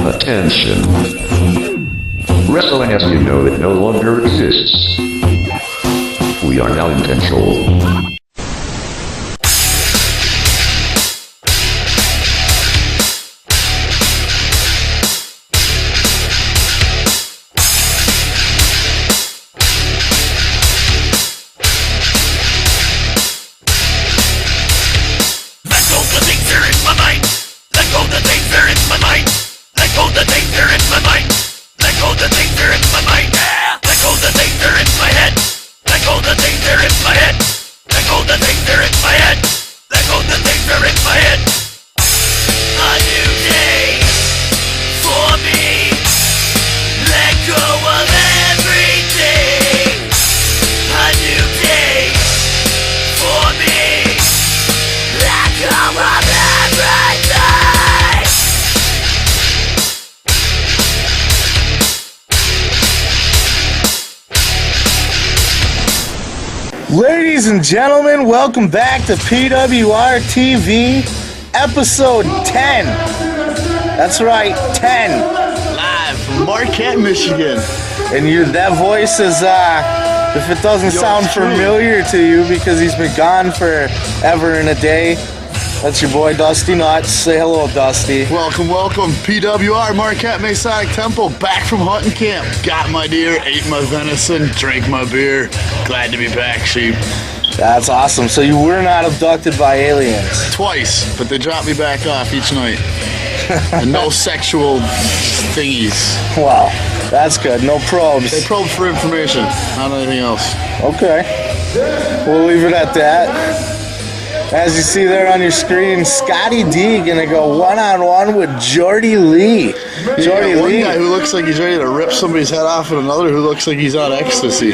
Attention. Wrestling as you know it no longer exists. We are now in control. Ladies and gentlemen, welcome back to PWR TV, episode 10. That's right, 10. Live from Marquette, Michigan. And that voice is, if it doesn't sound familiar to you because he's been gone forever and a day, that's your boy Dusty Nuts. Say hello, Dusty. Welcome, welcome. PWR Marquette Masonic Temple, back from hunting camp. Got my deer, ate my venison, drank my beer. Glad to be back, sheep. That's awesome. So you were not abducted by aliens? Twice, but they dropped me back off each night. And no sexual thingies. Wow, that's good. No probes. They probed for information, not anything else. Okay. We'll leave it at that. As you see there on your screen, Scotty Dee gonna go one-on-one with Jordy Lee. Jordy one Lee. Guy who looks like he's ready to rip somebody's head off, and another who looks like he's on ecstasy.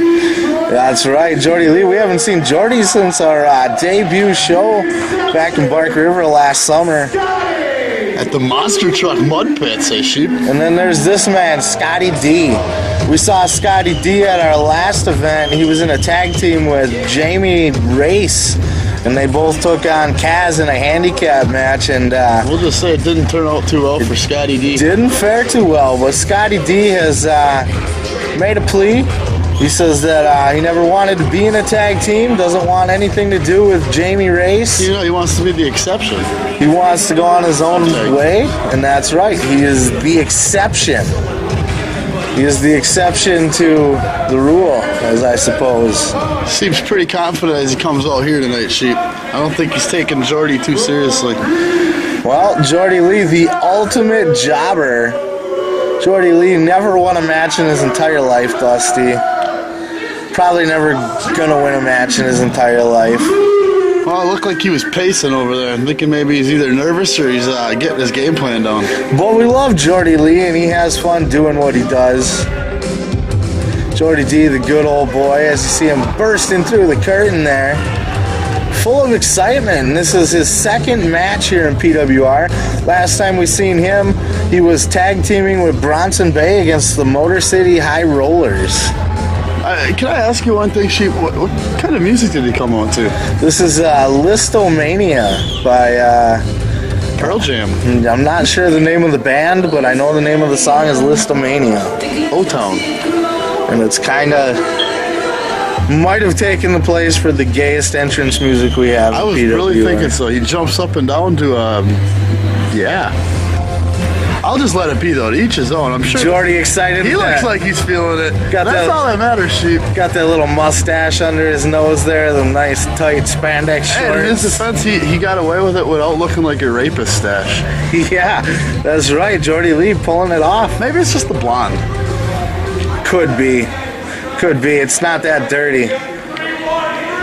That's right, Jordy Lee. We haven't seen Jordy since our debut show back in Bark River last summer. At the Monster Truck Mud Pits, sheep. And then there's this man, Scotty Dee. We saw Scotty Dee at our last event. He was in a tag team with Jamie Race. And they both took on Kaz in a handicap match, and we'll just say it didn't turn out too well for Scotty Dee. Didn't fare too well, but Scotty Dee has made a plea. He says that he never wanted to be in a tag team, doesn't want anything to do with Jamie Race. You know, he wants to be the exception. He wants to go on his own way, and that's right. He is the exception. He is the exception to the rule, as I suppose. Seems pretty confident as he comes out here tonight, sheep. I don't think he's taking Jordy too seriously. Well, Jordy Lee, the ultimate jobber. Jordy Lee never won a match in his entire life, Dusty. Probably never gonna win a match in his entire life. Well, it looked like he was pacing over there. I'm thinking maybe he's either nervous or he's getting his game plan down. But we love Jordy Lee, and he has fun doing what he does. Jordy Dee, the good old boy, as you see him bursting through the curtain there. Full of excitement. This is his second match here in PWR. Last time we seen him, he was tag teaming with Bronson Bay against the Motor City High Rollers. Can I ask you one thing, Sheep? What kind of music did he come on to? This is Listomania by Pearl Jam. I'm not sure the name of the band, but I know the name of the song is Listomania. O-Town. And it's kind of might have taken the place for the gayest entrance music we have. I was really thinking so. He jumps up and down to yeah. I'll just let it be though. To each his own. I'm sure. Jordy excited. He looks like he's feeling it. That's all that matters, sheep. Got that little mustache under his nose there. The nice tight spandex shorts. Hey, in his defense, he got away with it without looking like a rapist stash. Yeah, that's right. Jordy Lee pulling it off. Maybe it's just the blonde. Could be. Could be. It's not that dirty.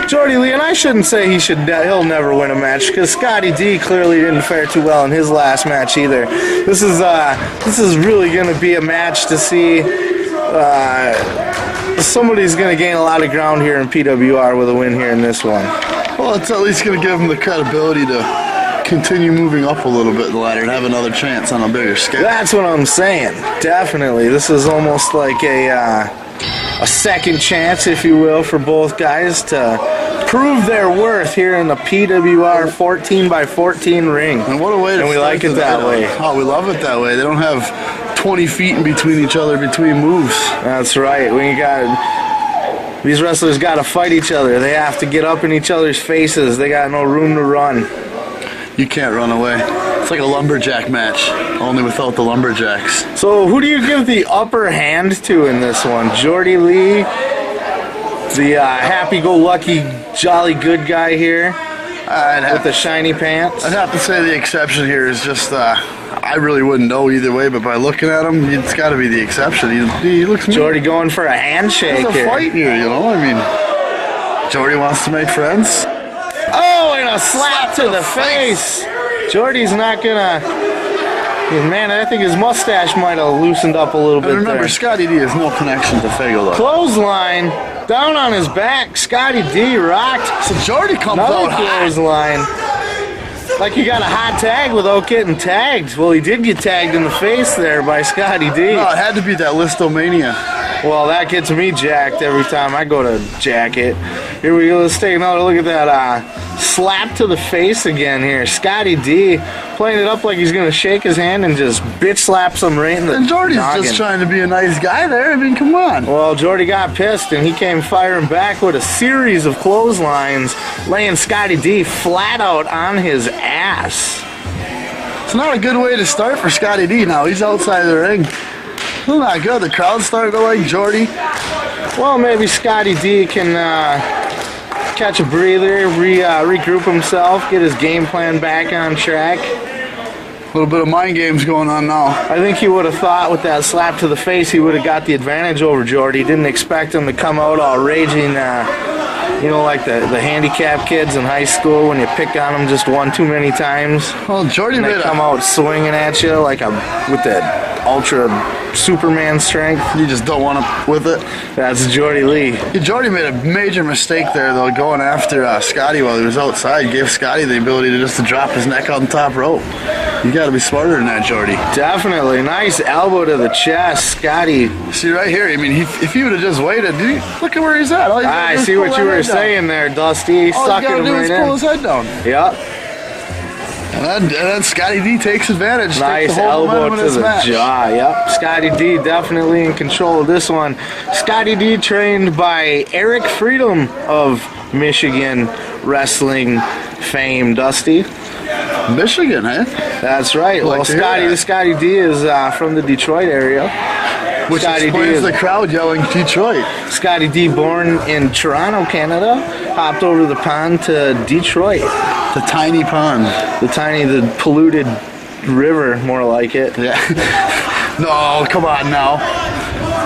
Jordy Lee, and I shouldn't say he'll never win a match, because Scotty Dee clearly didn't fare too well in his last match either. This is really going to be a match to see. Somebody's going to gain a lot of ground here in PWR with a win here in this one. Well, it's at least going to give him the credibility to continue moving up a little bit in the ladder and have another chance on a bigger scale. That's what I'm saying. Definitely. This is almost like a second chance, if you will, for both guys to prove their worth here in the PWR 14x14 ring. And what a way to And we start like it the that night way. out. Oh, we love it that way. They don't have 20 feet in between each other between moves. That's right. These wrestlers got to fight each other. They have to get up in each other's faces. They got no room to run. You can't run away. It's like a lumberjack match, only without the lumberjacks. So who do you give the upper hand to in this one? Jordy Lee, the happy-go-lucky, jolly good guy here with the shiny pants? I'd have to say the exception here is just, I really wouldn't know either way, but by looking at him, it's got to be the exception. He looks mean. Jordy going for a handshake It's a here. fight here, you know? I mean, Jordy wants to make friends. Oh, and a slap to the face. Jordy's not gonna. Man, I think his mustache might have loosened up a little bit. And remember, there. Scotty Dee has no connection to Fago, though. Clothesline down on his back. Scotty Dee rocked. So Jordy comes Another out hot. clothesline. Like he got a hot tag without getting tagged. Well, he did get tagged in the face there by Scotty Dee. No, it had to be that Listomania. Well, that gets me jacked every time I go to jack it. Here we go. Let's take another look at that slap to the face again here. Scotty Dee playing it up like he's going to shake his hand and just bitch slaps him right in the And Jordy's noggin. just trying to be a nice guy there. I mean, come on. Well, Jordy got pissed and he came firing back with a series of clotheslines, laying Scotty Dee flat out on his ass. It's not a good way to start for Scotty Dee now. He's outside the ring. It's not good. The crowd's starting to like Jordy. Well, maybe Scotty Dee can catch a breather, regroup himself, get his game plan back on track. A little bit of mind games going on now. I think he would have thought with that slap to the face he would have got the advantage over Jordy. Didn't expect him to come out all raging, like the handicapped kids in high school when you pick on them just one too many times. Well, Jordy And they made come out swinging at you like with that ultra Superman strength. You just don't want to with it. That's Jordy Lee. Yeah, Jordy made a major mistake there, though, going after Scotty while he was outside. Gave Scotty the ability to drop his neck on the top rope. You got to be smarter than that, Jordy. Definitely. Nice elbow to the chest, Scotty. See right here, I mean, if he would have just waited, look at where he's at. All he's gotta I do is see pull what that you were head down. saying there, Dusty. All Sucking you him gotta do right is in. pull his head down. Yep. And then Scotty Dee takes advantage. Nice takes the whole elbow momentum to of this the match. jaw. Yep. Scotty Dee definitely in control of this one. Scotty Dee trained by Eric Freedom of Michigan wrestling fame, Dusty. Michigan, eh? That's right. Like Well, to hear that. Scotty Dee is from the Detroit area. Which Scotty Dee explains is the crowd yelling Detroit. Scotty Dee, born in Toronto, Canada, hopped over the pond to Detroit. The tiny pond. The polluted river, more like it. Yeah. No, come on now.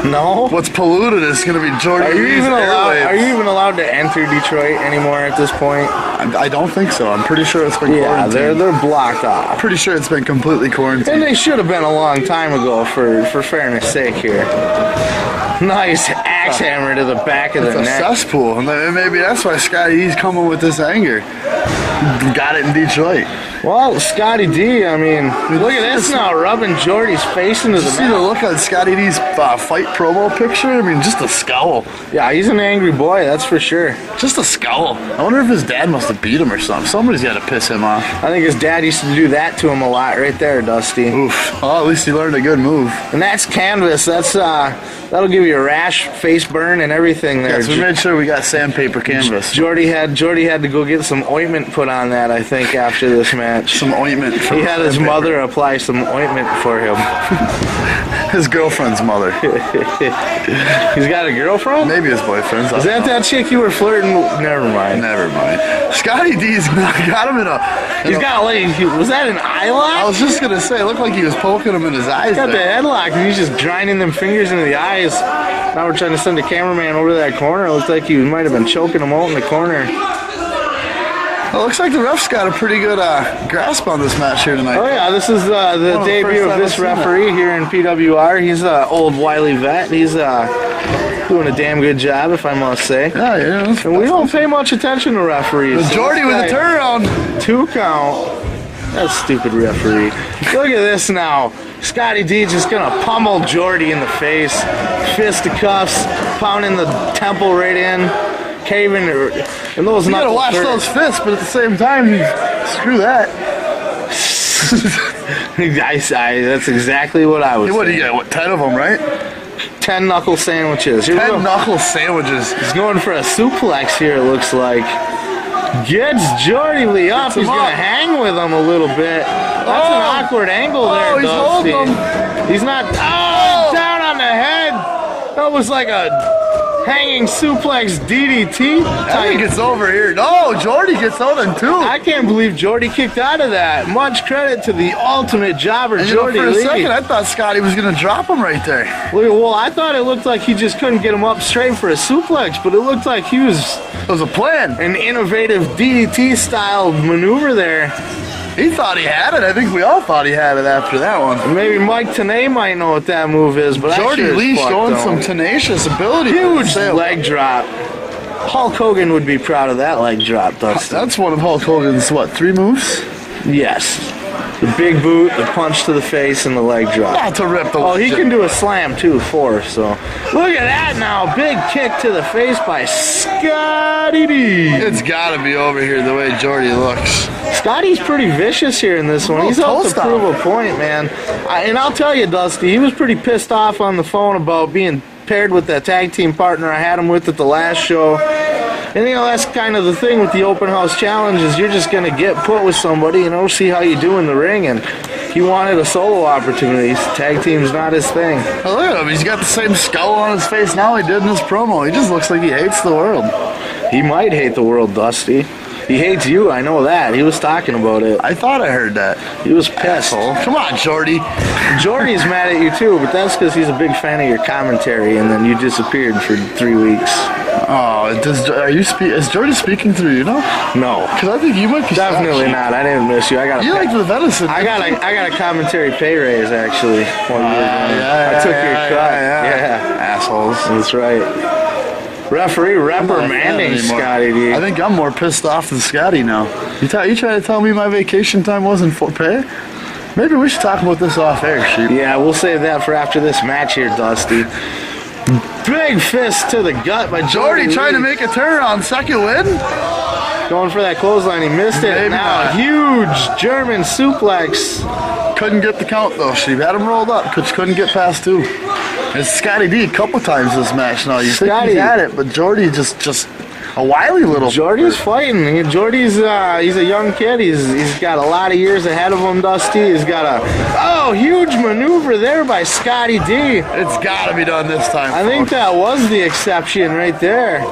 No? What's polluted is going to be Jordy Are you Lee's even allowed? airwaves. Are you even allowed to enter Detroit anymore at this point? I don't think so. I'm pretty sure it's been Yeah, quarantined. they're blocked off. Pretty sure it's been completely quarantined. And they should have been a long time ago, for fairness sake here. Nice axe hammer to the back of the It's a neck. cesspool, and maybe that's why Scotty Dee's coming with this anger. Got it in Detroit. Well, Scotty Dee, I mean, look at this now, rubbing Jordy's face into the See the mat. look on Scotty Dee's fight promo picture? I mean, just a scowl. Yeah, he's an angry boy, that's for sure. Just a scowl. I wonder if his dad must have beat him or something. Somebody's got to piss him off. I think his dad used to do that to him a lot right there, Dusty. Oof. Oh, at least he learned a good move. And that's canvas. That'll give you a rash, face burn, and everything there. Yes, we made sure we got sandpaper canvas. Jordy had to go get some ointment put on that, I think, after this match. Some ointment. For He had his sandpaper. mother apply some ointment for him. His girlfriend's mother. He's got a girlfriend? Maybe his boyfriend's. Is that chick you were flirting with? Never mind. Never mind. Scotty Dee's got him in a. He's got like, was that an eye lock? I was just gonna say, it looked like he was poking him in his eyes. Got the there. headlock and he's just grinding them fingers into the eyes. Now we're trying to send the cameraman over to that corner. It looks like he might have been choking him out in the corner. Well, it looks like the ref's got a pretty good grasp on this match here tonight. Oh yeah, this is the One of the debut first of this I've seen referee here in PWR. He's an old wily vet. He's doing a damn good job, if I must say. Yeah. And we don't pay much attention to referees. The Jordy with the This guy- turnaround. 2 count. That stupid referee. Look at this now. Scotty Dee just gonna pummel Jordy in the face. Fisticuffs, pounding the temple right in. caving, and those You gotta knuckles watch hurt. those fists, but at the same time, screw that. That's exactly what I was Hey, what do saying. you got? What, 10 of them, right? 10 knuckle sandwiches. Here we 10 go. knuckle sandwiches. He's going for a suplex here, it looks like. Gets Jordy Lee up. He's him going to up. hang with him a little bit. That's an awkward angle there, he's Dusty. holding He's not. Oh, down on the head. That was like a hanging suplex DDT. I think it's over here. No, Jordy gets out in two. I can't believe Jordy kicked out of that. Much credit to the ultimate jobber, And you know, Jordy for a Lee. second, I thought Scotty was going to drop him right there. Well, I thought it looked like he just couldn't get him up straight for a suplex, but it looked like he was It was a plan. an innovative DDT style maneuver there. He thought he had it. I think we all thought he had it after that one. Maybe Mike Tenay might know what that move is, but Jordy I sure as Lee fuck showing don't. some tenacious ability. Huge leg drop. Hulk Hogan would be proud of that leg drop, Dustin. That's one of Hulk Hogan's, what, 3 moves? Yes. The big boot, the punch to the face, and the leg drop. Not to rip the Oh, he can do a slam too, 4. So look at that now, big kick to the face by Scotty Dee. It's got to be over here the way Jordy looks. Scotty's pretty vicious here in this one. He's out to prove a point, man. And I'll tell you, Dusty, he was pretty pissed off on the phone about being paired with that tag team partner I had him with at the last show. And you know, that's kind of the thing with the open house challenge is you're just going to get put with somebody, you know, see how you do in the ring. And he wanted a solo opportunity. Tag team's not his thing. Oh, look at him. He's got the same scowl on his face now he did in his promo. He just looks like he hates the world. He might hate the world, Dusty. He hates you, I know that. He was talking about it. I thought I heard that. He was pissed. Come on, Jordy. Jordy's mad at you too, but that's because he's a big fan of your commentary, and then you disappeared for 3 weeks. Oh, is Jordy speaking through you now? No, Because I think you might be definitely not. I didn't miss you. I got You like the venison. I got a commentary pay raise actually. I took your cut. Yeah, Assholes. that's right. Referee reprimanding Scotty Dee. I think I'm more pissed off than Scotty now. You trying to tell me my vacation time wasn't for pay? Maybe we should talk about this off air, Sheep. Yeah, we'll save that for after this match here, Dusty. Big fist to the gut by Jordy Jordy trying to Lee. make a turnaround, second win. Going for that clothesline, he missed it. Maybe Now not. huge German suplex. Couldn't get the count though. She had him rolled up, couldn't get past 2. It's Scotty D a couple times this match now. You think Scotty. he's had it, but Jordy just a wily little. Jordy's fighting. Jordy's he's a young kid. He's got a lot of years ahead of him, Dusty. He's got a huge maneuver there by Scotty Dee. It's got to be done this time. I think folks. that was the exception right there.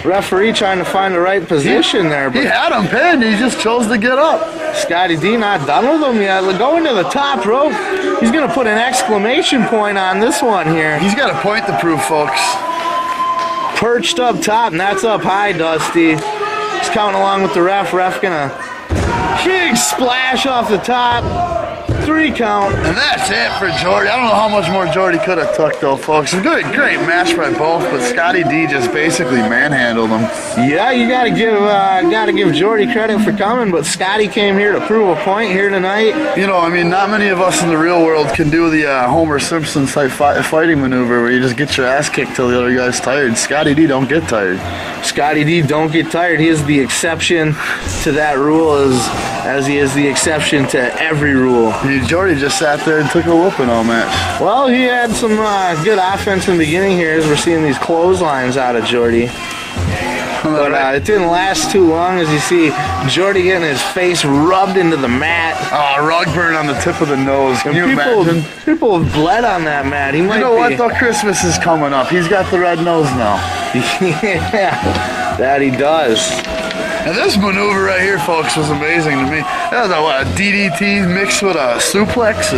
Referee trying to find the right position there, He but had him pinned. He just chose to get up. Scotty Dee not done with him yet. Going to the top rope. He's going to put an exclamation point on this one here. He's got a point to prove, folks. Perched up top, and that's up high, Dusty. He's counting along with the ref. Ref gonna big splash off the top. 3 count. And that's it for Jordy. I don't know how much more Jordy could have took, though, folks. A great match by both, but Scotty D just basically manhandled him. Yeah, you gotta give Jordy credit for coming, but Scotty came here to prove a point here tonight. You know, I mean, not many of us in the real world can do the Homer Simpson type fighting maneuver where you just get your ass kicked till the other guy's tired. Scotty D don't get tired. Scotty Dee don't get tired. He is the exception to that rule as he is the exception to every rule. Jordy just sat there and took a whooping all match. Well, he had some good offense in the beginning here as we're seeing these clotheslines out of Jordy. But it didn't last too long as you see Jordy getting his face rubbed into the mat. Oh, rug burn on the tip of the nose. Can you imagine? People have bled on that mat. He might You know be, what, though? Christmas is coming up. He's got the red nose now. Yeah, that he does. And this maneuver right here, folks, was amazing to me. That was a DDT mixed with a suplex,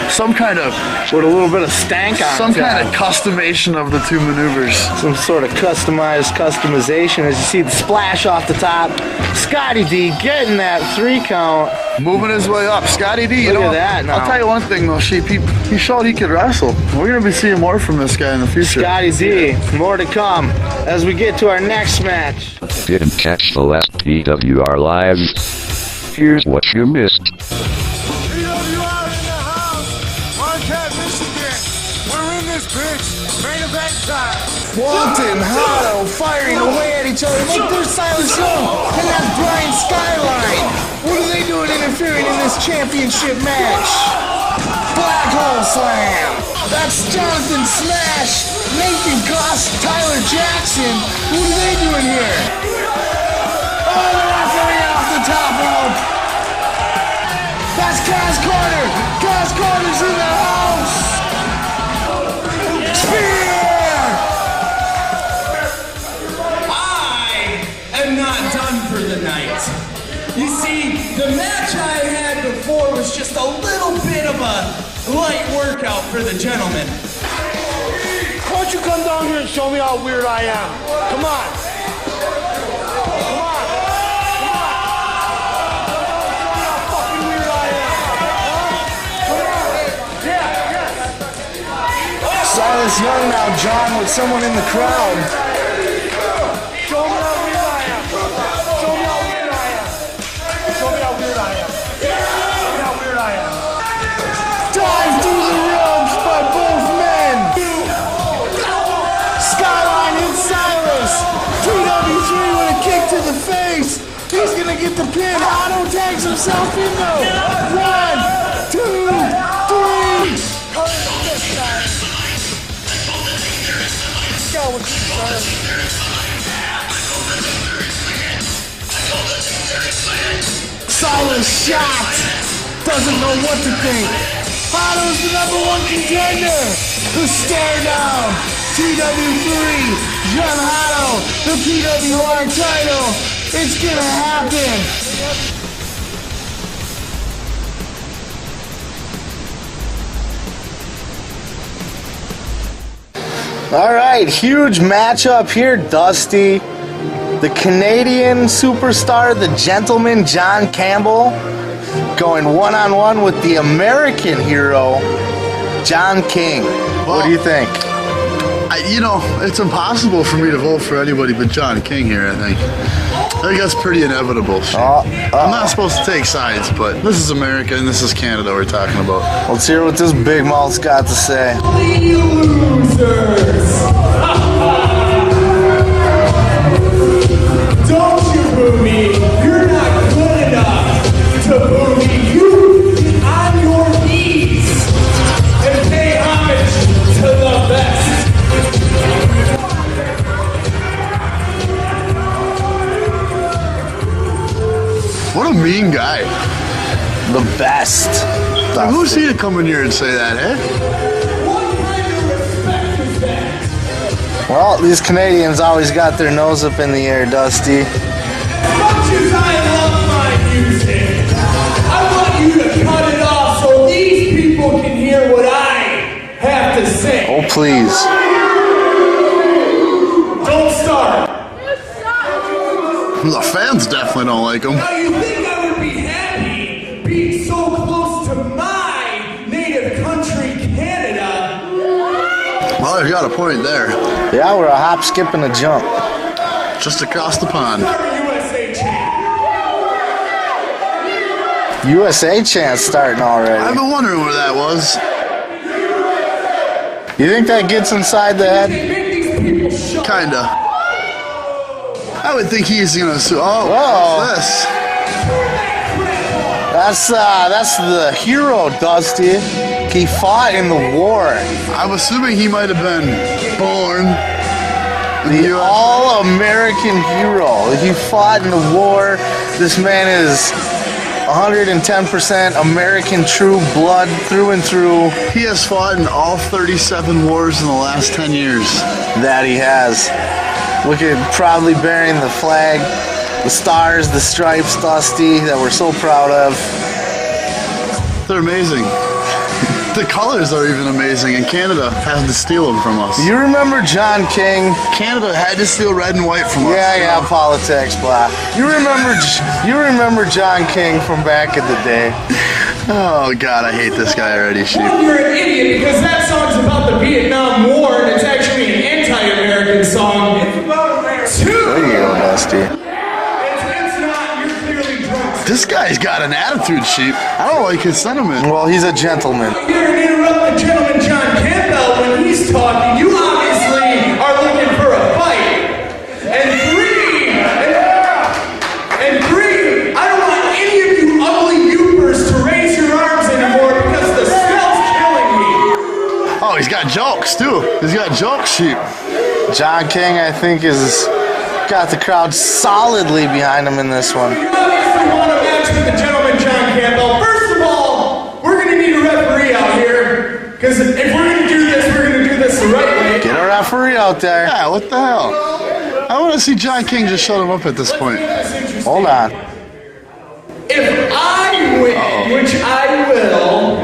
some kind of With a little bit of stank on some top. kind of customation of the 2 maneuvers. Some sort of customization as you see the splash off the top. Scotty Dee getting that 3 count. Moving his way up. Scotty D, you Look know, at that now. I'll tell you one thing though, Sheep, he showed he could wrestle. We're going to be seeing more from this guy in the future. Scotty Dee, more to come as we get to our next match. Didn't catch the last PWR live? Here's what you missed. PWR in the house, Marquette, Michigan. We're in this, bitch. Main event time. Walton, Hado firing away at each other. Look, there's Silas Young, and that's Brian Skyline. What are they doing interfering in this championship match? Black hole slam. That's Jonathan Smash, Nathan Goss, Tyler Jackson. What are they doing here? Oh, they're referee off the top rope. That's Kaz Carter. Kaz Carter's in the house. Spear! I am not done for the night. You see, the match I had before was just a little bit of a light workout for the gentlemen. Why don't you come down here and show me how weird I am? Come on. Come on. Come on. Show me how fucking weird I am. Come on. Yeah. Silas Young now, John, with someone in the crowd. Show me how weird I am. Show me how weird I am. Show me how weird I am. Show me how weird I am. Dive through the ropes by both men. Skyline hits Silas. TW3 with a kick to the face. He's gonna get the pin. Otto tags himself in though. 1, 2, 3. Let's go with you, Silas shot. Doesn't know what to think. Otto's the #1 contender. The stare down. TW3 Jun Hado, the PWR title. It's gonna happen. All right, huge matchup here, Dusty. The Canadian superstar, the gentleman John Campbell, going one-on-one with the American hero, John King. What do you think? You know, it's impossible for me to vote for anybody but John King here, I think. I think that's pretty inevitable. I'm not supposed to take sides, but this is America and this is Canada we're talking about. Let's hear what this big mouth's got to say. Losers! Don't you boo me! You're not good enough to boo me! You get on your knees and pay homage to the best! What a mean guy. The best. Like, who's he to come in here and say that, eh? What kind of respect is that? Well, these Canadians always got their nose up in the air, Dusty. As much as I love my music, I want you to cut it off so these people can hear what I have to say. Oh, please. Don't start. The fans definitely don't like him. Now you think I would be happy being so close to my native country, Canada? Well, you got a point there. Yeah, we're a hop, skip, and a jump. Just across the pond. USA champ. USA chance starting already. I've been wondering where that was. You think that gets inside the head? They make these people shut up. Kinda. I would think he's gonna sue. Oh, Whoa. what's this? That's the hero, Dusty. He fought in the war. I'm assuming he might have been born in The US. all-American hero. He fought in the war. This man is 110% American true blood through and through. He has fought in all 37 wars in the last 10 years. That he has. Look at proudly bearing the flag, the stars, the stripes, Dusty, that we're so proud of. They're amazing. The colors are even amazing, and Canada had to steal them from us. You remember John King? Canada had to steal red and white from us. Yeah, politics, blah. You remember John King from back in the day? Oh, God, I hate this guy already, Sheep. You're an idiot because that song's about the Vietnam War and it's actually an anti-American song. It's about America. There you go, Dusty. It's not. You're clearly drunk. This guy's got an attitude, Sheep. I don't like his sentiment. Well, he's a gentleman. You're going to interrupt the gentleman John Campbell when he's he's talking, you obviously are looking for a fight. And three, I don't want any of you ugly youpers to raise your arms anymore because the smell's killing me. Oh, he's got jokes too. He's got jokes sheep. John King, I think, is got the crowd solidly behind him in this one. You obviously want a match with the gentleman, John Campbell. First of all, we're going to need a referee out here. Because if we're going to do this, we're going to do this the right way. Get a referee out there. Yeah, what the hell? I want to see John King just shut him up at this point. Hold on. If I win, which I will,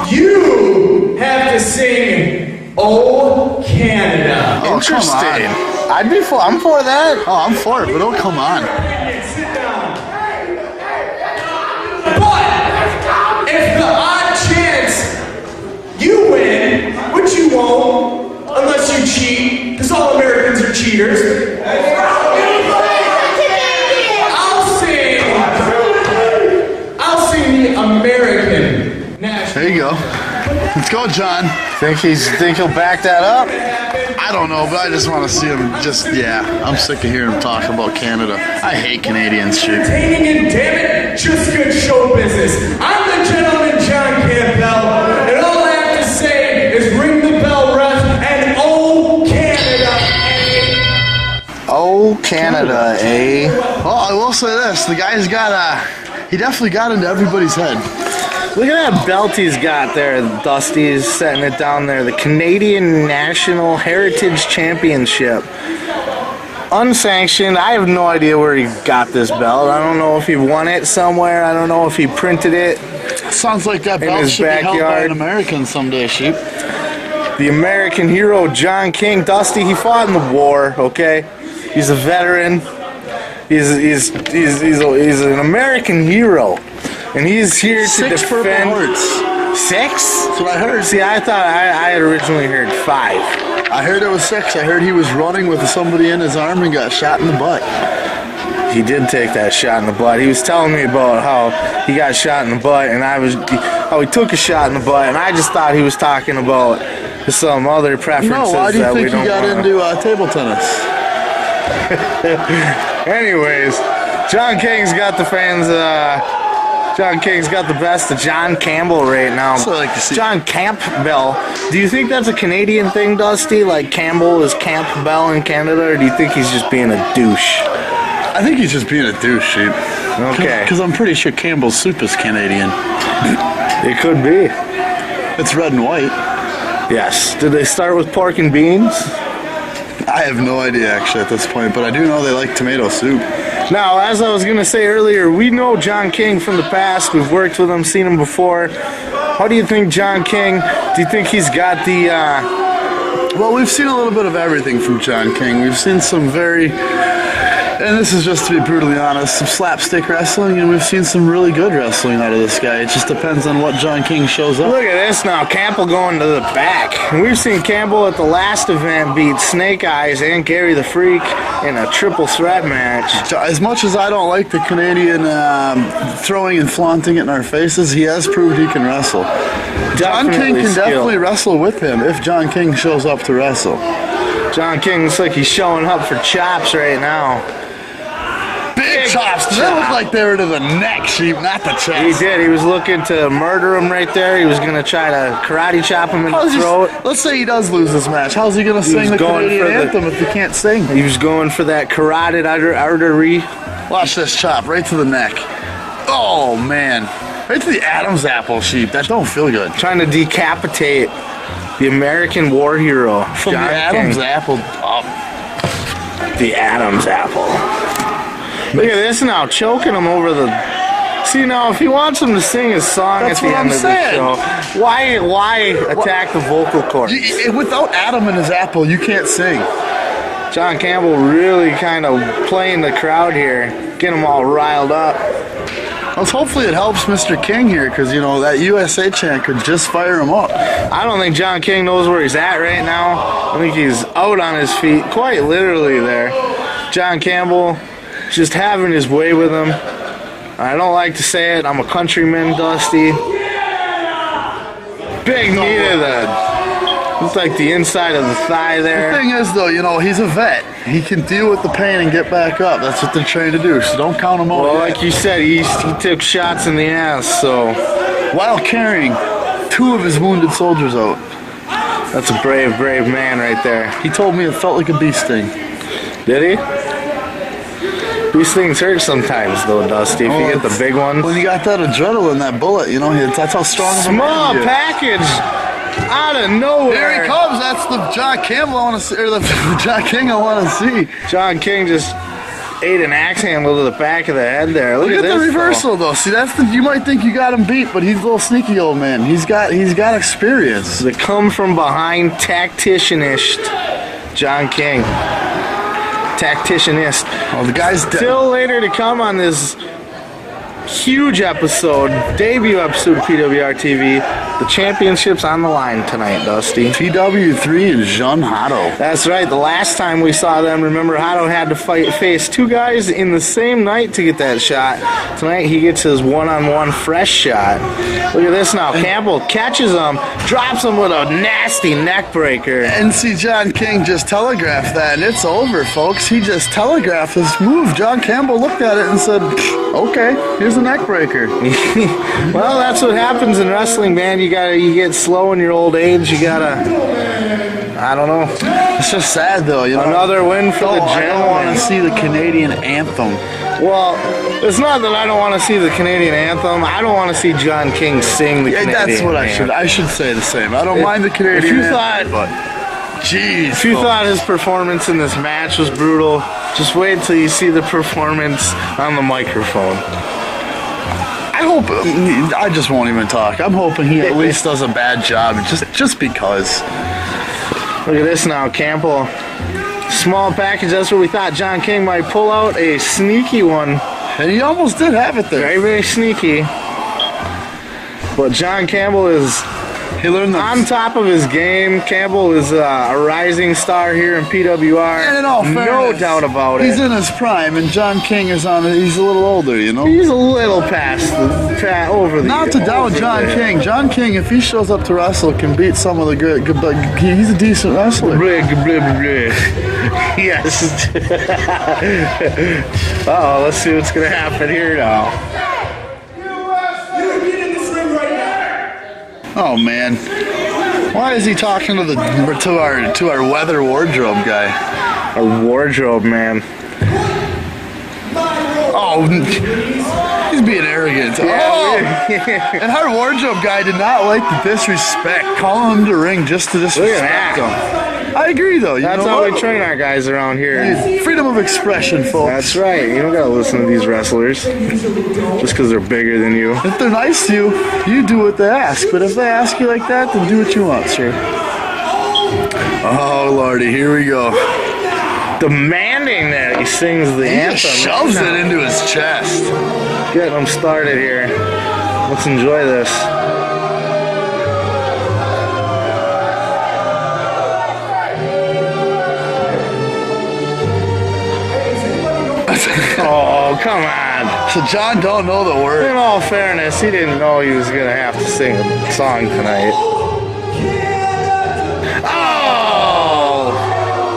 you have to sing "Oh Canada." Oh, Interesting. I'm for that. Oh, I'm for it, but oh, come on. Sit down. But if the odd chance you win, which you won't, unless you cheat, because all Americans are cheaters. I'll sing the American national. There you go. Let's go, John. Think he'll back that up? I don't know, but I just want to see him I'm sick of hearing him talk about Canada. I hate Canadians shit. Entertaining and damn it, just good show business. I'm the gentleman, John Campbell, and all I have to say is ring the bell, ref, and oh Canada, Oh, Canada, eh? Well, I will say this: the guy's he definitely got into everybody's head. Look at that belt he's got there. Dusty's setting it down there. The Canadian National Heritage Championship. Unsanctioned. I have no idea where he got this belt. I don't know if he won it somewhere. I don't know if he printed it. Sounds like that in belt his should be held by backyard. an American someday, sheep. The American hero, John King. Dusty, he fought in the war, okay? He's a veteran. He's an American hero. And he's here to 6 defend. Purple Hearts. 6? That's what I heard. See, I thought I had originally heard 5. I heard it was 6. I heard he was running with somebody in his arm and got shot in the butt. He did take that shot in the butt. He was telling me about how he got shot in the butt, and how he took a shot in the butt, and I just thought he was talking about some other preferences. No, why do you that think we don't he got into table tennis? Anyways, John King's got the fans. John King's got the best of John Campbell right now. So I like to see. John Campbell. Do you think that's a Canadian thing, Dusty? Like Campbell is Campbell in Canada, or do you think he's just being a douche? I think he's just being a douche, sheep. Okay. Because I'm pretty sure Campbell's soup is Canadian. It could be. It's red and white. Yes. Did they start with pork and beans? I have no idea, actually, at this point, but I do know they like tomato soup. Now, as I was going to say earlier, we know John King from the past. We've worked with him, seen him before. How do you think John King, do you think he's got the... Well, we've seen a little bit of everything from John King. We've seen some very... And this is just to be brutally honest, some slapstick wrestling, and we've seen some really good wrestling out of this guy. It just depends on what John King shows up. Look at this now, Campbell going to the back. We've seen Campbell at the last event beat Snake Eyes and Gary the Freak in a triple threat match. As much as I don't like the Canadian throwing and flaunting it in our faces, he has proved he can wrestle. John King can definitely wrestle with him if John King shows up to wrestle. John King looks like he's showing up for chops right now. Big chops. They look like they were to the neck, sheep, not the chest. He did. He was looking to murder him right there. He was going to try to karate chop him in the throat. Let's say he does lose this match. How's he going to sing the Canadian anthem if he can't sing? He was going for that carotid artery. Watch this chop right to the neck. Oh, man. Right to the Adam's apple, sheep. That don't feel good. Trying to decapitate the American war hero. From John the Adam's King. apple up. The Adam's apple. Look at this now, choking him over the... See, now, if he wants him to sing his song at the end of the show, why attack the vocal cords? Without Adam in his apple, you can't sing. John Campbell really kind of playing the crowd here, getting them all riled up. Well, hopefully it helps Mr. King here, because, you know, that USA chant could just fire him up. I don't think John King knows where he's at right now. I think he's out on his feet, quite literally there. John Campbell just having his way with him. I don't like to say it. I'm a countryman, Dusty. Big knee to the Looks like the inside of the thigh there. The thing is, though, you know, he's a vet. He can deal with the pain and get back up. That's what they're trained to do, so don't count him out. Well, like you said, he took shots in the ass, so... While carrying 2 of his wounded soldiers out. That's a brave, brave man right there. He told me it felt like a bee sting. Did he? These things hurt sometimes, though, Dusty, if you get the big ones. When you got that adrenaline, that bullet, you know, that's how strong of a Small man he is. package out of nowhere. Here he comes. That's the John Campbell I want to see, or the John King I want to see. John King just ate an axe handle to the back of the head there. Look at the this, reversal, though. See, that's you might think you got him beat, but he's a little sneaky old man. He's got experience. The come from behind tacticianist John King. Tacticianist. Oh, the guy's still later to come on this huge episode, debut episode of PWRtv. The championship's on the line tonight, Dusty. TW3 and Jun Hado. That's right. The last time we saw them, remember, Hado had to face 2 guys in the same night to get that shot. Tonight he gets his one-on-one fresh shot. Look at this now. Campbell catches him, drops him with a nasty neck breaker. And see, John King just telegraphed that, and it's over, folks. He just telegraphed this move. John Campbell looked at it and said, okay, here's a neck breaker. Well, that's what happens in wrestling, man. You get slow in your old age. You gotta, I don't know. It's just sad, though. You know, another win for the gentleman. I don't want to see the Canadian anthem. Well, it's not that I don't want to see the Canadian anthem. I don't want to see John King sing the Canadian That's what anthem. I should say the same. I don't mind the Canadian anthem, but jeez. If you thought his performance in this match was brutal, just wait till you see the performance on the microphone. I hope. I just won't even talk. I'm hoping he at least does a bad job, just because. Look at this now, Campbell. Small package. That's what we thought. John King might pull out a sneaky one, and he almost did have it there. Very, very sneaky. But John Campbell is on top of his game. Campbell is a rising star here in PWR. And in all fairness, no doubt about it. He's in his prime, and John King is he's a little older, you know? He's a little over the Not to down John King. John King, if he shows up to wrestle, can beat some of the good, but he's a decent wrestler. Yes. Uh-oh, let's see what's going to happen here now. Oh man, why is he talking to our weather wardrobe guy? Our wardrobe man. Oh, he's being arrogant. And our wardrobe guy did not like the disrespect. Calling him to ring just to disrespect him. I agree, though. That's how we train our guys around here. Freedom of expression, folks. That's right. You don't gotta listen to these wrestlers just because they're bigger than you. If they're nice to you, you do what they ask. But if they ask you like that, then do what you want, sir. Oh, Lordy, here we go. Demanding that he sings the anthem. He shoves it into his chest. Getting him started here. Let's enjoy this. Oh, come on. So John don't know the word. In all fairness, he didn't know he was going to have to sing a song tonight. Oh!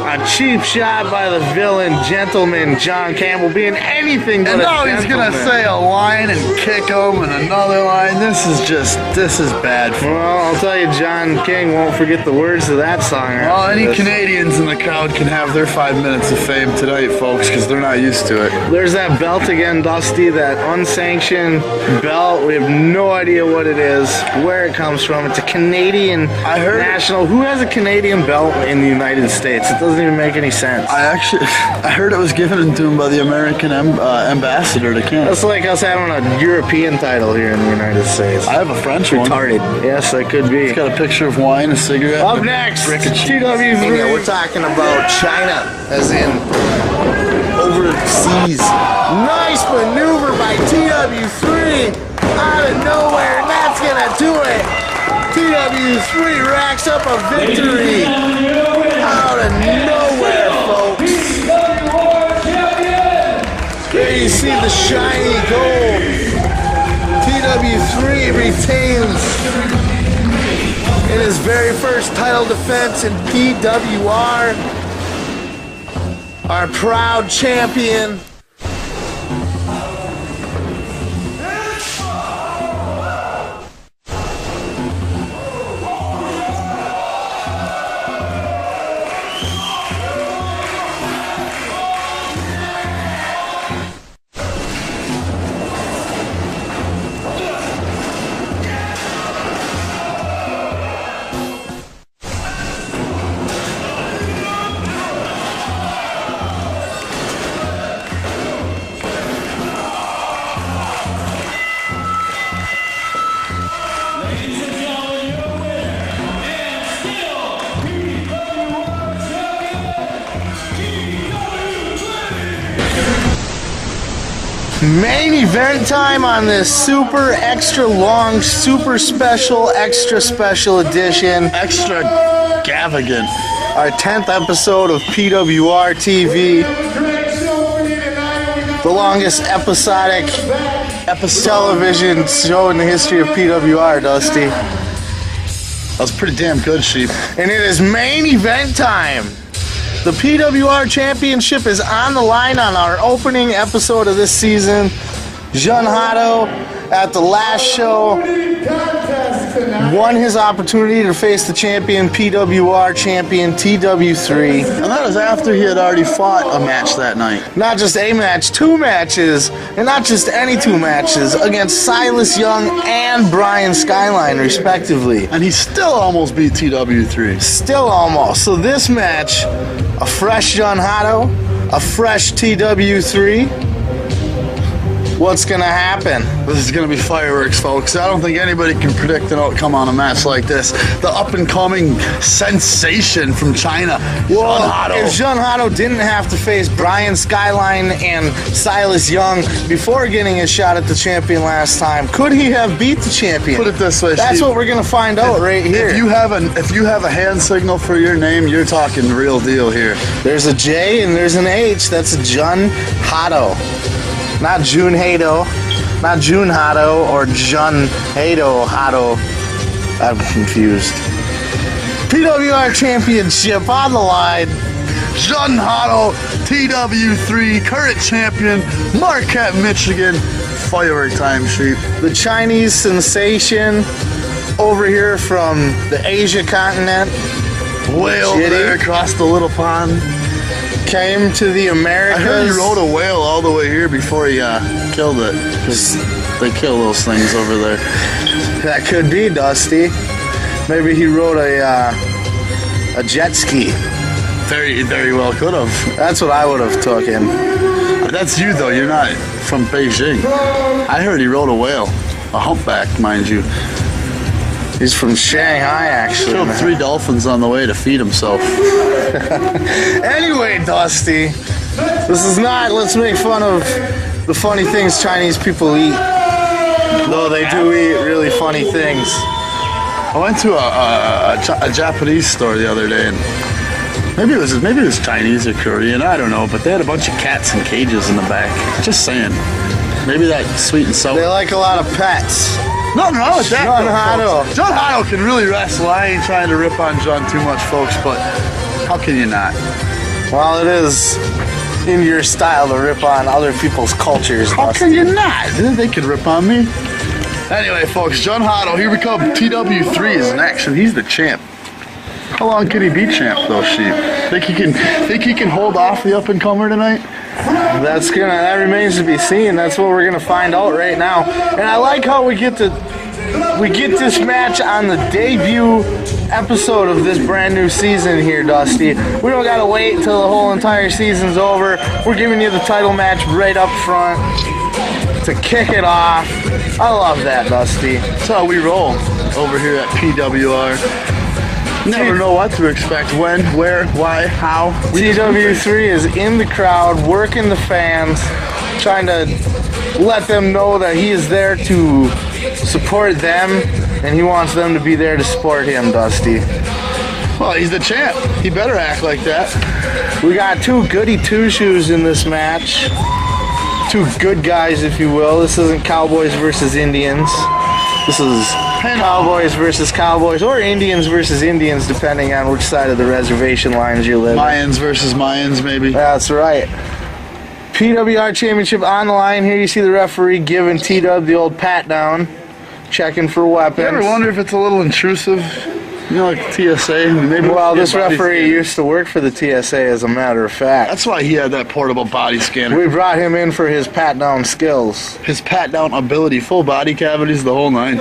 A cheap shot by the villain gentleman John Campbell, being anything but a gentleman. And now he's going to say a line and kick him and another line. This is bad for him. Well, I'll tell you, John King won't forget the words to that song. Well, any Canadians in the crowd can have their 5 minutes of fame tonight, folks, because they're not used to it. There's that belt again, Dusty, that unsanctioned belt. We have no idea what it is, where it comes from. It's a Canadian national. Who has a Canadian belt in the United States? It doesn't even make any sense. I heard it was given to him by the American ambassador to Canada. That's like us having a European title here in the United States. I have a French one. Retarded. Yes, that could be. It's got a picture of wine, a cigarette. Up next, TW3. Yeah, we're talking about China, as in overseas. Nice maneuver by TW3 out of nowhere, and that's gonna do it. TW3 racks up a victory out of nowhere, folks. There you see the shiny gold. TW3 retains in his very first title defense in PWR. Our proud champion. Main event time on this super extra long, super special, extra special edition. Extra Gavigan. Our 10th episode of PWR TV. The longest episodic television show in the history of PWR, Dusty. That was pretty damn good, Sheep. And it is main event time. The PWR Championship is on the line on our opening episode of this season. Jun Hado, at the last show, won his opportunity to face the champion, PWR Champion TW3. And that was after he had already fought a match that night. Not just a match, 2 matches, and not just any 2 matches, against Silas Young and Brian Skyline, respectively. And he still almost beat TW3. Still almost. So this match, a fresh Jun Hado, a fresh TW3. What's gonna happen? This is gonna be fireworks, folks. I don't think anybody can predict an outcome on a match like this. The up-and-coming sensation from China, Well, Jun Hado. if Jun Hado didn't have to face Brian Skyline and Silas Young before getting his shot at the champion last time, could he have beat the champion? Put it this way, That's Steve. what we're gonna find out right here. If you have a hand signal for your name, you're talking the real deal here. There's a J and there's an H. That's a Jun Hado. Not Jun Hado. Not Jun Hado or Jun Hado. I'm confused. PWR Championship on the line. Jun Hado, TW3, current champion, Marquette, Michigan. Firework time, Sheep. The Chinese sensation over here from the Asia continent Way over Jitty. there across the little pond. came to the Americas. I heard he rode a whale all the way here before he killed it. Because they kill those things over there. That could be Dusty. Maybe he rode a jet ski. Very, very well could have. That's what I would have taken. That's you, though. You're not from Beijing. I heard he rode a whale. A humpback, mind you. He's from Shanghai, actually. Killed 3 dolphins on the way to feed himself. Anyway, Dusty, this is not, let's make fun of the funny things Chinese people eat. Though they do eat really funny things. I went to a Japanese store the other day, and maybe it was Chinese or Korean, I don't know, but they had a bunch of cats in cages in the back. Just saying. Maybe that sweet and sour. They like a lot of pets. Nothing wrong with that. Jun though, Hado. folks. Jun Hado can really wrestle. I ain't trying to rip on Jun too much, folks, but how can you not? Well, it is in your style to rip on other people's cultures, How Dusty. can you not? They could rip on me. Anyway, folks, Jun Hado, here we come. TW3 is next, and he's the champ. How long can he be champ, though, Sheep? Think he can hold off the up-and-comer tonight? That remains to be seen. That's what we're gonna find out right now. And I like how we get this match on the debut episode of this brand new season here, Dusty. We don't gotta wait until the whole entire season's over. We're giving you the title match right up front to kick it off. I love that, Dusty. That's how we roll over here at PWR. Never know what to expect. When, where, why, how. TW3 is in the crowd, working the fans, trying to let them know that he is there to support them, and he wants them to be there to support him, Dusty. Well, he's the champ. He better act like that. We got 2 goody two-shoes in this match. 2 good guys, if you will. This isn't Cowboys versus Indians. This is Cowboys versus Cowboys, or Indians versus Indians, depending on which side of the reservation lines you live in. Mayans versus Mayans, maybe. That's right. PWR Championship on the line. Here you see the referee giving T-Dub the old pat down, checking for weapons. You ever wonder if it's a little intrusive? You know, like TSA? Maybe well, this referee used to work for the TSA, as a matter of fact. That's why he had that portable body scanner. We brought him in for his pat down skills. His pat down ability, full body cavities, the whole nine.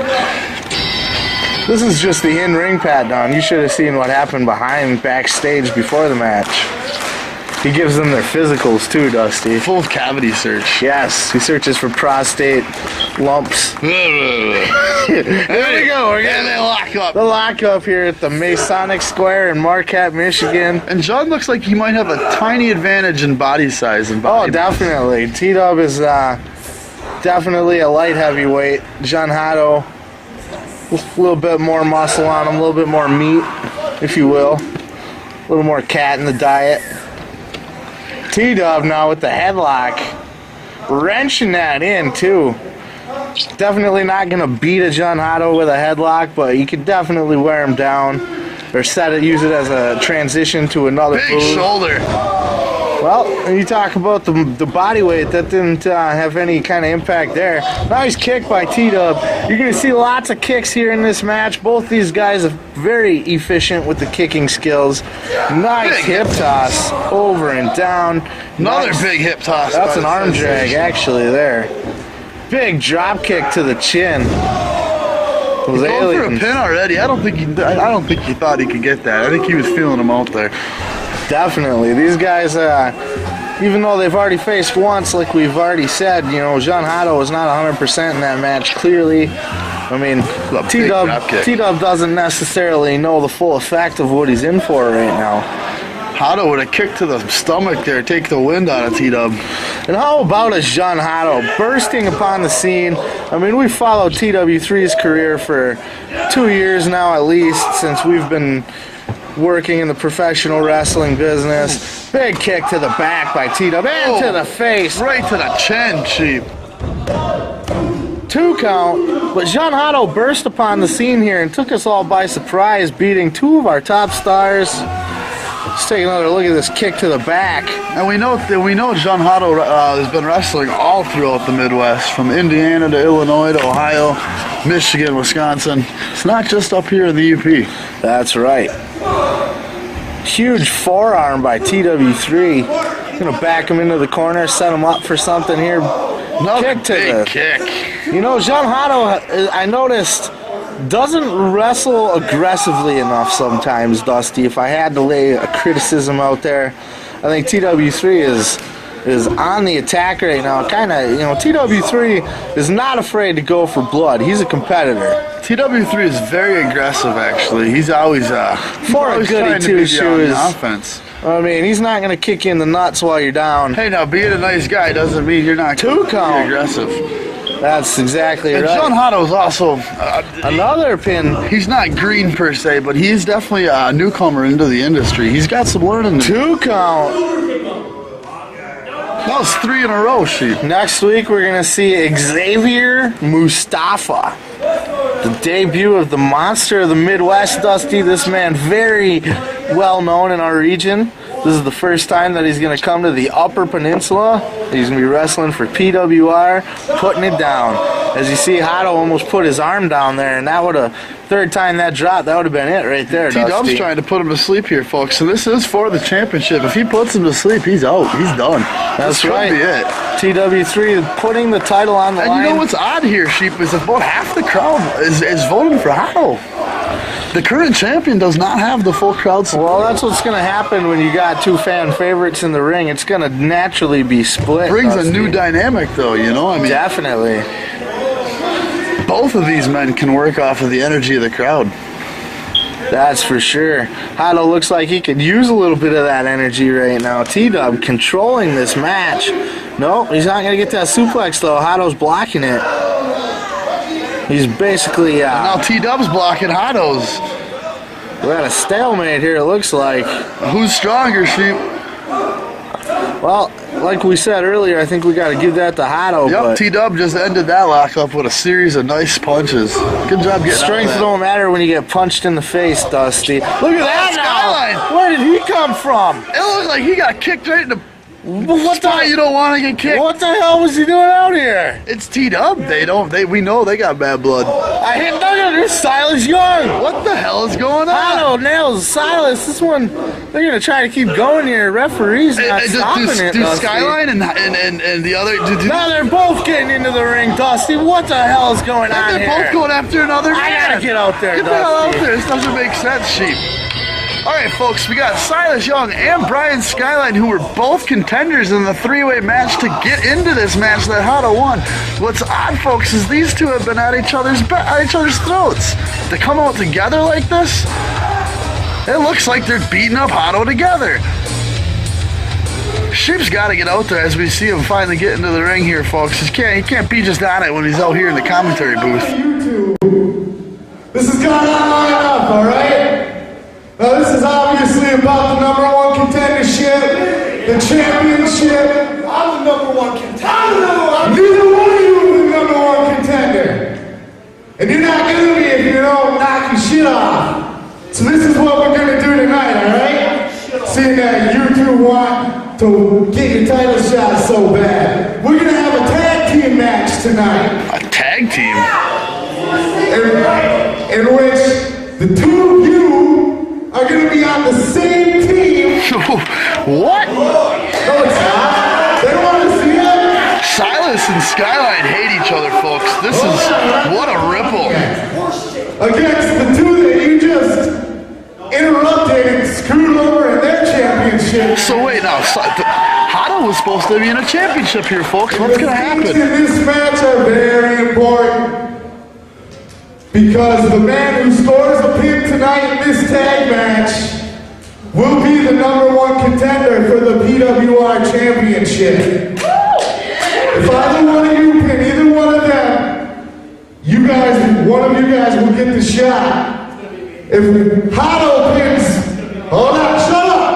This is just the in-ring pat down. You should have seen what happened backstage before the match. He gives them their physicals too, Dusty. Full cavity search. Yes, he searches for prostate lumps. There we go. We're getting that lockup. The lockup here at the Masonic Square in Marquette, Michigan. And John looks like he might have a tiny advantage in body size and body. Oh, definitely. T-Dub is definitely a light heavyweight. Jun Hado, a little bit more muscle on him, a little bit more meat, if you will. A little more cat in the diet. T-Dub now with the headlock, wrenching that in too. Definitely not going to beat a Jun Hado with a headlock, but you can definitely wear him down or use it as a transition to another big move. shoulder. Well, you talk about the body weight, that didn't have any kind of impact there. Now he's kicked by T-Dub. You're going to see lots of kicks here in this match. Both these guys are very efficient with the kicking skills. Nice big hip toss over and down. Another Nice. big hip toss. That's an arm drag, actually, there. Big drop kick to the chin. He's going for a pin already. I don't think he thought he could get that. I think he was feeling him out there. Definitely. These guys, even though they've already faced once, like we've already said, you know, Jun Hado was not 100% in that match, clearly. I mean, T-Dub doesn't necessarily know the full effect of what he's in for right now. Hado would have kicked to the stomach there, take the wind out of T-Dub. And how about a Jun Hado bursting upon the scene? I mean, we've followed TW3's career for 2 years now at least, since we've been working in the professional wrestling business. Big kick to the back by T-Dub and to the face. Right to the chin, cheap. 2 count, but Jun Hado burst upon the scene here and took us all by surprise, beating 2 of our top stars. Let's take another look at this kick to the back. And we know Jun Hado has been wrestling all throughout the Midwest, from Indiana to Illinois to Ohio, Michigan, Wisconsin. It's not just up here in the UP. That's right. Huge forearm by TW3. Gonna back him into the corner, set him up for something here. Another big kick. You know, Jun Hado, I noticed, doesn't wrestle aggressively enough sometimes, Dusty. If I had to lay a criticism out there, I think TW3 is on the attack right now. Kind of, you know, TW3 is not afraid to go for blood. He's a competitor. TW3 is very aggressive, actually. He's always for a goody two-shoes offense. I mean, he's not going to kick you in the nuts while you're down. Hey, now, being a nice guy doesn't mean you're not 2 count. aggressive. That's exactly and right. Jun Hado's also another pin. He's not green per se, but he's definitely a newcomer into the industry. He's got some learning to do. 2 count. That was 3 in a row, Sheep. Next week we're gonna see Xavier Mustafa, the debut of the monster of the Midwest, Dusty. This man very well known in our region. This is the first time that he's going to come to the Upper Peninsula. He's going to be wrestling for PWR, putting it down. As you see, Hado almost put his arm down there, and that would have, third time that dropped, that would have been it right there, T-Dub's trying to put him to sleep here, folks. So this is for the championship. If he puts him to sleep, he's out. He's done. That's right. This could be it. TW3 putting the title on the line. And you know what's odd here, Sheep, is about half the crowd is voting for Hado. The current champion does not have the full crowd support. Well, that's what's going to happen when you got 2 fan favorites in the ring. It's going to naturally be split. Brings a new dynamic, though, you know? I mean, definitely. Both of these men can work off of the energy of the crowd. That's for sure. Hado looks like he could use a little bit of that energy right now. T-Dub controlling this match. Nope, he's not going to get that suplex, though. Hado's blocking it. He's basically... now T-Dub's blocking Hado's. We're at a stalemate here, it looks like. Who's stronger, Sheep? Well, like we said earlier, I think we got to give that to Hado. Yep, T-Dub just ended that lockup with a series of nice punches. Good job getting strength out of that. don't matter when you get punched in the face, Dusty. Look at that Skyline. now! Where did he come from? It looked like he got kicked right in the What spot you don't want to get kicked. What the hell was he doing out here? It's T-Dub. We know they got bad blood. I hit Duggan. Silas Young. What the hell is going on? Hado nails Silas. This one, they're going to try to keep going here. Referee's not stopping it, do Dusty. Skyline and the other... Now they're both getting into the ring, Dusty. What the hell is going on here? They're both going after another I man. got to get out there, Get the hell out Dusty. there. This doesn't make sense, Sheep. All right, folks, we got Silas Young and Brian Skyline, who were both contenders in the three-way match to get into this match that Hado won. What's odd, folks, is these two have been at each other's throats. To come out together like this, it looks like they're beating up Hado together. Sheep's got to get out there as we see him finally get into the ring here, folks. He can't be just on it when he's out here in the commentary booth. This has gone on long enough, all right? Now this is obviously about the #1 contendership, the championship. I'm the #1 contender. Neither one of you is the #1 contender. And you're not gonna be if you don't knock your shit off. So this is what we're gonna do tonight, all right? Seeing that you two want to get your title shot so bad, we're gonna have a tag team match tonight. A tag team? In which the two of you are going to be on the same team. What? No, it's not. They don't want to see it. Silas and Skyline hate each other, folks. This is, what a ripple. Against the two that you just interrupted and screwed over in their championship. So wait, now, Hado was supposed to be in a championship here, folks. What's going to happen? The things in this match are very important. Because the man who scores a pin tonight in this tag match will be the #1 contender for the PWR Championship. If either one of you pin either one of them, one of you guys will get the shot. If Hado pins, hold on, shut up!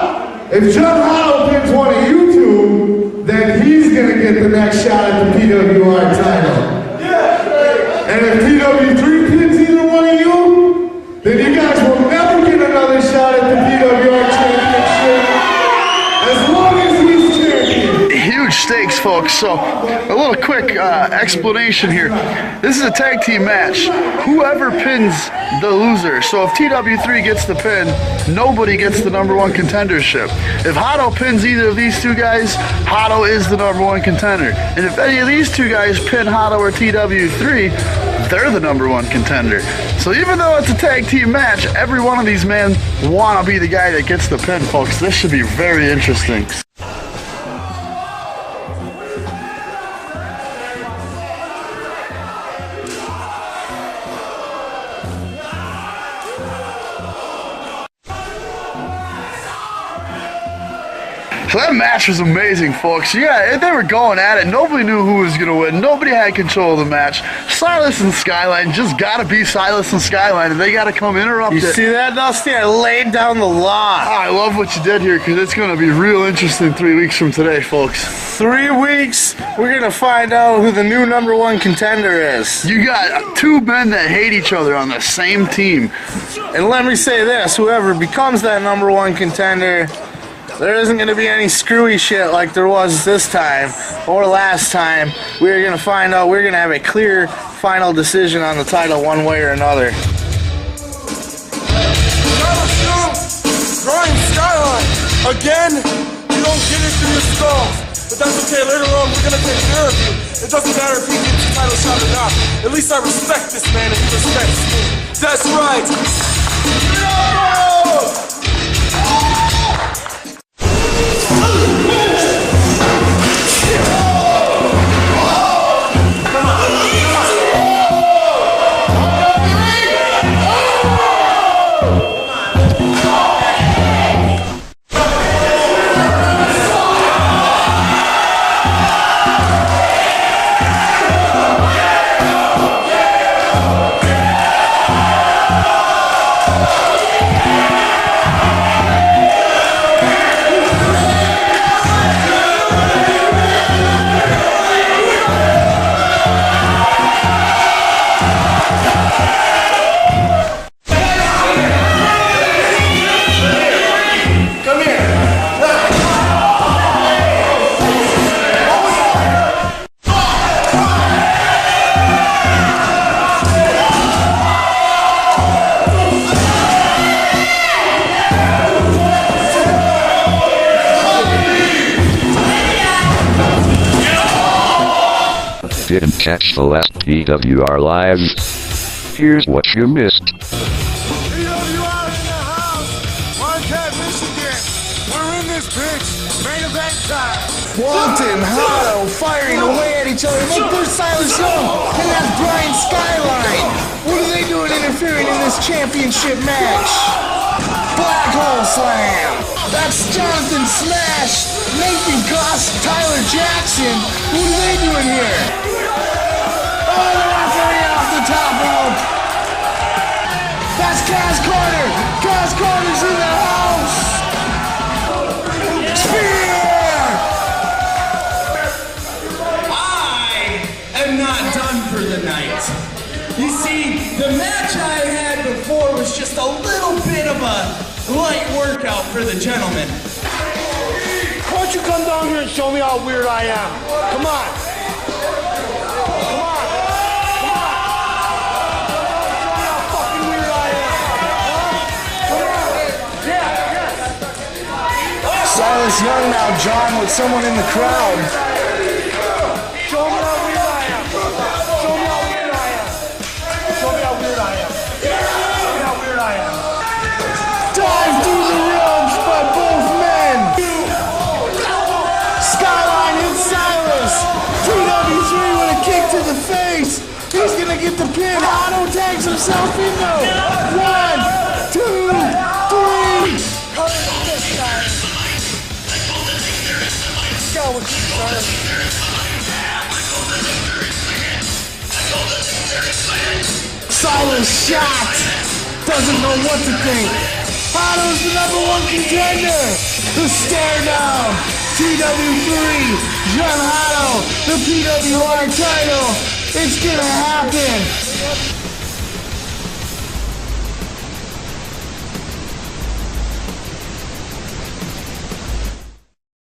If Jun Hado pins one of you two, then he's gonna get the next shot at the PWR title. And if TW3 pins either one of you, then you guys will never get another shot at the PWR Championship as long as he's champion. Huge stakes, folks. So, a little quick explanation here. This is a tag team match. Whoever pins the loser. So if TW3 gets the pin, nobody gets the #1 contendership. If Hado pins either of these two guys, Hado is the #1 contender. And if any of these two guys pin Hado or TW3, they're the #1 contender. So even though it's a tag team match, every one of these men want to be the guy that gets the pin, folks. This should be very interesting. So that match was amazing, folks. Yeah, they were going at it. Nobody knew who was going to win. Nobody had control of the match. Silas and Skyline just got to be Silas and Skyline, and they got to come interrupt it. You see that, Dusty? I laid down the law. I love what you did here, because it's going to be real interesting 3 weeks from today, folks. 3 weeks, we're going to find out who the new #1 contender is. You got two men that hate each other on the same team. And let me say this, whoever becomes that #1 contender, there isn't going to be any screwy shit like there was this time or last time. We're going to find out, we're going to have a clear final decision on the title one way or another. Brian Skyline, again, you don't get it through your skulls. But that's okay, later on we're going to take care of you. It doesn't matter if he gets the title shot or not. At least I respect this man and he respects me. That's right. No! didn't catch the last PWR Live, here's what you missed. PWR in the house, Marquette, Michigan. We're in this bitch. Main event time. Walton, Hado, firing away at each other. Look, there's Silas Young, and that's Brian Skyline. What are they doing interfering in this championship match? Black hole slam. That's Jonathan Smash, Nathan Goss, Tyler Jackson. What are they doing here? Oh, they're referee off the top rope. That's Kaz Carter. Kaz Carter's in the house. Spear. I am not done for the night. You see, the match I had before was just a little bit of a light workout for the gentlemen. Why don't you come down here and show me how weird I am? Come on. Come on. Come on. Show me how fucking weird I am. Come on. Yeah. Silas Young now, John, with someone in the crowd. Show me how weird I am. Show me how weird I am. Show me how weird I am. Show me how weird I am. Dive through the ropes by both men. Skyline hits Silas. TW3 with a kick to the face. He's gonna get the pin. Hado tags himself in though. 1, 2, 3. Go with you, sir. Silas shot. Doesn't know what to think. Hado's the #1 contender. The stare down. TW3 Jun Hado, the PWR title. It's gonna happen.